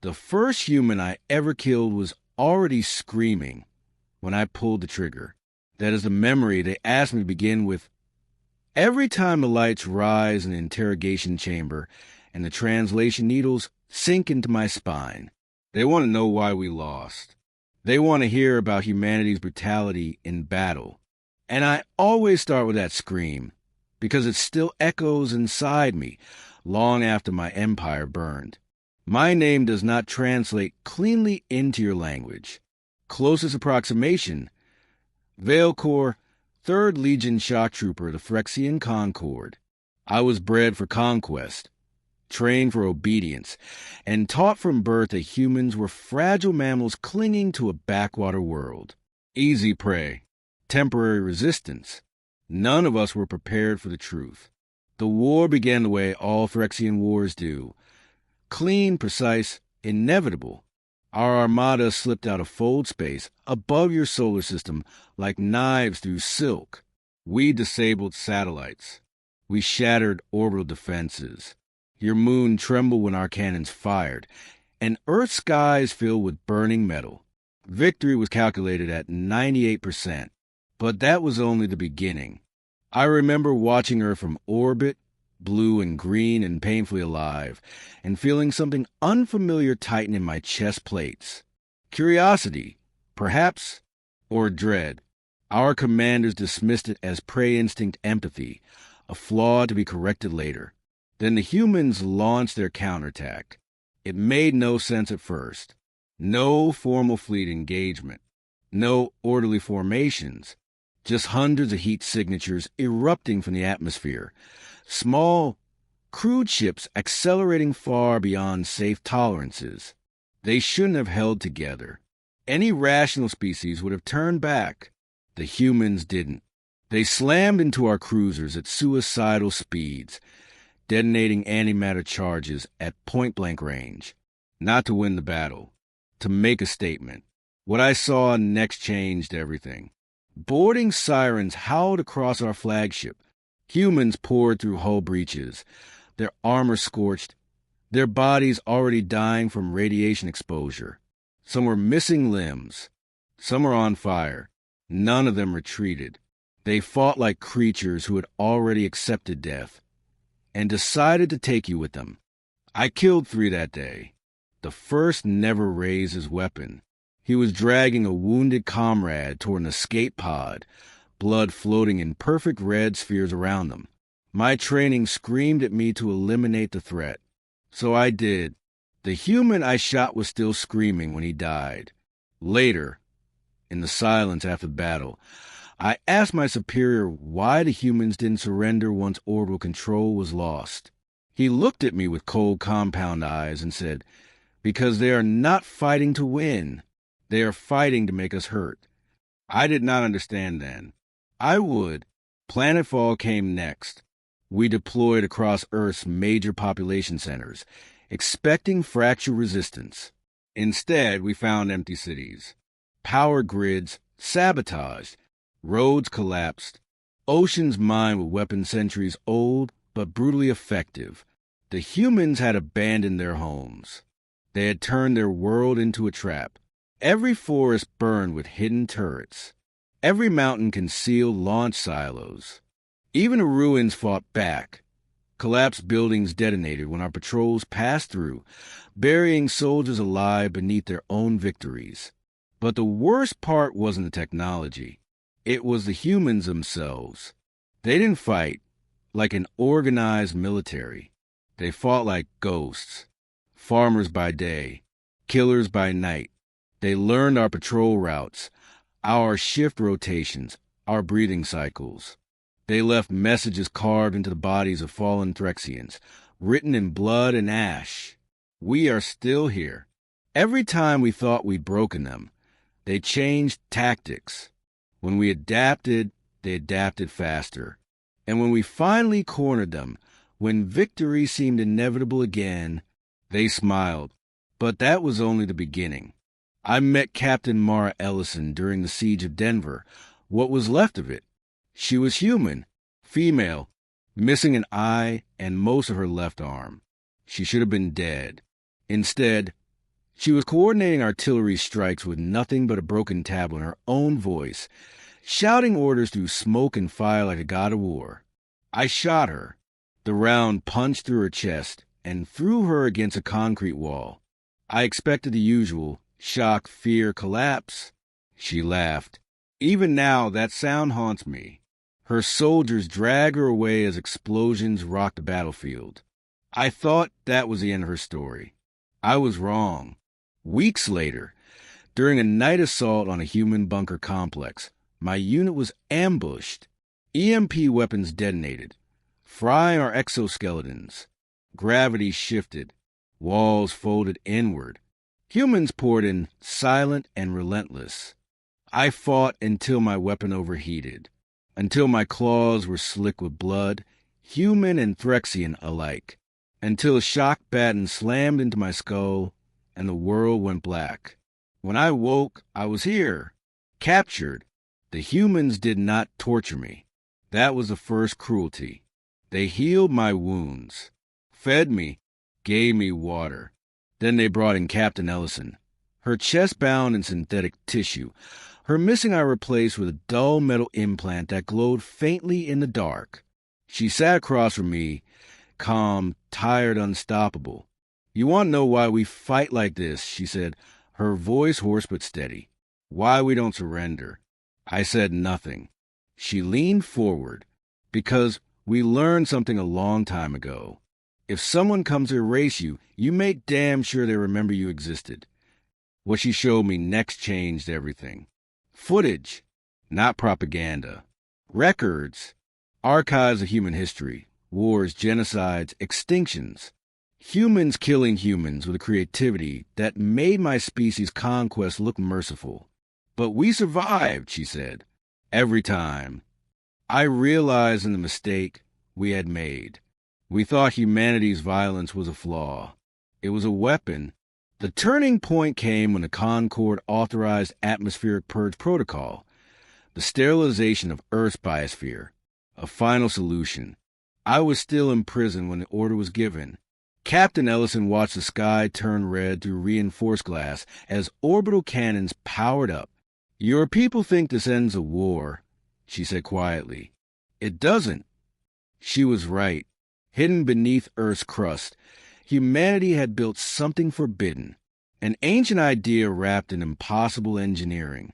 The first human I ever killed was already screaming when I pulled the trigger. That is a memory they asked me to begin with. Every time the lights rise in the interrogation chamber and the translation needles sink into my spine, they want to know why we lost. They want to hear about humanity's brutality in battle. And I always start with that scream, because it still echoes inside me long after my empire burned. My name does not translate cleanly into your language. Closest approximation, Veilcor, 3rd Legion shock trooper, the Threxian Concord. I was bred for conquest, trained for obedience, and taught from birth that humans were fragile mammals clinging to a backwater world. Easy prey, temporary resistance. None of us were prepared for the truth. The war began the way all Threxian wars do. Clean, precise, inevitable. Our armada slipped out of fold space above your solar system like knives through silk. We disabled satellites. We shattered orbital defenses. Your moon trembled when our cannons fired, and Earth's skies filled with burning metal. Victory was calculated at 98%, but that was only the beginning. I remember watching Earth from orbit, blue and green and painfully alive, and feeling something unfamiliar tighten in my chest plates. Curiosity, perhaps, or dread. Our commanders dismissed it as prey instinct empathy, a flaw to be corrected later. Then the humans launched their counterattack. It made no sense at first. No formal fleet engagement. No orderly formations. Just hundreds of heat signatures erupting from the atmosphere. Small, crude ships accelerating far beyond safe tolerances. They shouldn't have held together. Any rational species would have turned back. The humans didn't. They slammed into our cruisers at suicidal speeds, detonating antimatter charges at point-blank range. Not to win the battle, to make a statement. What I saw next changed everything. Boarding sirens howled across our flagship. Humans poured through hull breaches, their armor scorched, their bodies already dying from radiation exposure. Some were missing limbs. Some were on fire. None of them retreated. They fought like creatures who had already accepted death and decided to take you with them. I killed 3 that day. The first never raised his weapon. He was dragging a wounded comrade toward an escape pod, blood floating in perfect red spheres around them. My training screamed at me to eliminate the threat. So I did. The human I shot was still screaming when he died. Later, in the silence after the battle, I asked my superior why the humans didn't surrender once orbital control was lost. He looked at me with cold compound eyes and said, "Because they are not fighting to win. They are fighting to make us hurt." I did not understand then. I would. Planetfall came next. We deployed across Earth's major population centers, expecting fracture resistance. Instead, we found empty cities. Power grids sabotaged. Roads collapsed. Oceans mined with weapons centuries old but brutally effective. The humans had abandoned their homes. They had turned their world into a trap. Every forest burned with hidden turrets. Every mountain concealed launch silos. Even the ruins fought back. Collapsed buildings detonated when our patrols passed through, burying soldiers alive beneath their own victories. But the worst part wasn't the technology. It was the humans themselves. They didn't fight like an organized military. They fought like ghosts. Farmers by day, killers by night. They learned our patrol routes, our shift rotations, our breathing cycles. They left messages carved into the bodies of fallen Threxians, written in blood and ash. We are still here. Every time we thought we'd broken them, they changed tactics. When we adapted, they adapted faster. And when we finally cornered them, when victory seemed inevitable again, they smiled. But that was only the beginning. I met Captain Mara Ellison during the siege of Denver, what was left of it. She was human, female, missing an eye and most of her left arm. She should have been dead. Instead, She was coordinating artillery strikes with nothing but a broken tablet in her own voice, shouting orders through smoke and fire like a god of war. I shot her. The round punched through her chest and threw her against a concrete wall. I expected the usual shock, fear, collapse. She laughed. Even now, that sound haunts me. Her soldiers drag her away as explosions rock the battlefield. I thought that was the end of her story. I was wrong. Weeks later, during a night assault on a human bunker complex, my unit was ambushed. EMP weapons detonated, frying our exoskeletons. Gravity shifted. Walls folded inward. Humans poured in, silent and relentless. I fought until my weapon overheated, until my claws were slick with blood, human and Threxian alike, until a shock baton slammed into my skull and the world went black. When I woke, I was here, captured. The humans did not torture me. That was the first cruelty. They healed my wounds, fed me, gave me water. Then they brought in Captain Ellison, her chest bound in synthetic tissue, her missing eye replaced with a dull metal implant that glowed faintly in the dark. She sat across from me, calm, tired, unstoppable. "You want to know why we fight like this," she said, her voice hoarse but steady. "Why we don't surrender." I said nothing. She leaned forward. "Because we learned something a long time ago. If someone comes to erase you, you make damn sure they remember you existed." What she showed me next changed everything. Footage, not propaganda. Records, archives of human history, wars, genocides, extinctions. Humans killing humans with a creativity that made my species' conquest look merciful. "But we survived," she said. "Every time." I realized in the mistake we had made. We thought humanity's violence was a flaw. It was a weapon. The turning point came when the Concord authorized atmospheric purge protocol, the sterilization of Earth's biosphere, a final solution. I was still in prison when the order was given. Captain Ellison watched the sky turn red through reinforced glass as orbital cannons powered up. "Your people think this ends a war," she said quietly. "It doesn't." She was right. Hidden beneath Earth's crust, humanity had built something forbidden, an ancient idea wrapped in impossible engineering,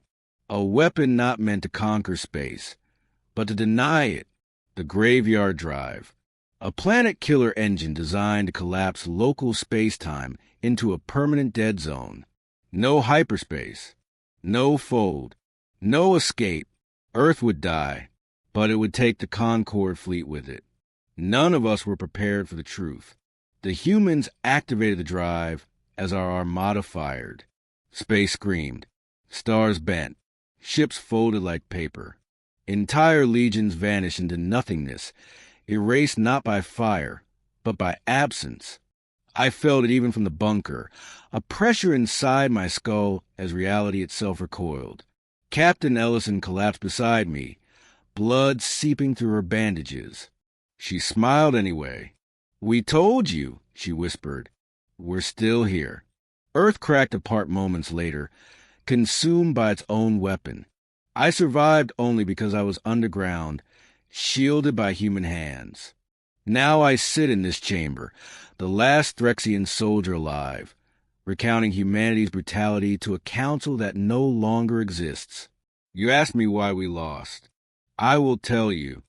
a weapon not meant to conquer space, but to deny it, the graveyard drive, a planet-killer engine designed to collapse local space-time into a permanent dead zone. No hyperspace, no fold, no escape. Earth would die, but it would take the Concorde fleet with it. None of us were prepared for the truth. The humans activated the drive as our armada fired. Space screamed. Stars bent. Ships folded like paper. Entire legions vanished into nothingness, erased not by fire, but by absence. I felt it even from the bunker, a pressure inside my skull as reality itself recoiled. Captain Ellison collapsed beside me, blood seeping through her bandages. She smiled anyway. "We told you," she whispered. "We're still here." Earth cracked apart moments later, consumed by its own weapon. I survived only because I was underground, shielded by human hands. Now I sit in this chamber, the last Threxian soldier alive, recounting humanity's brutality to a council that no longer exists. You asked me why we lost. I will tell you.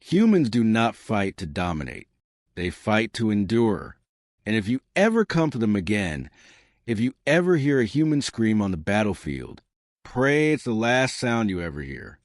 Humans do not fight to dominate. They fight to endure. And if you ever come to them again, if you ever hear a human scream on the battlefield, pray it's the last sound you ever hear.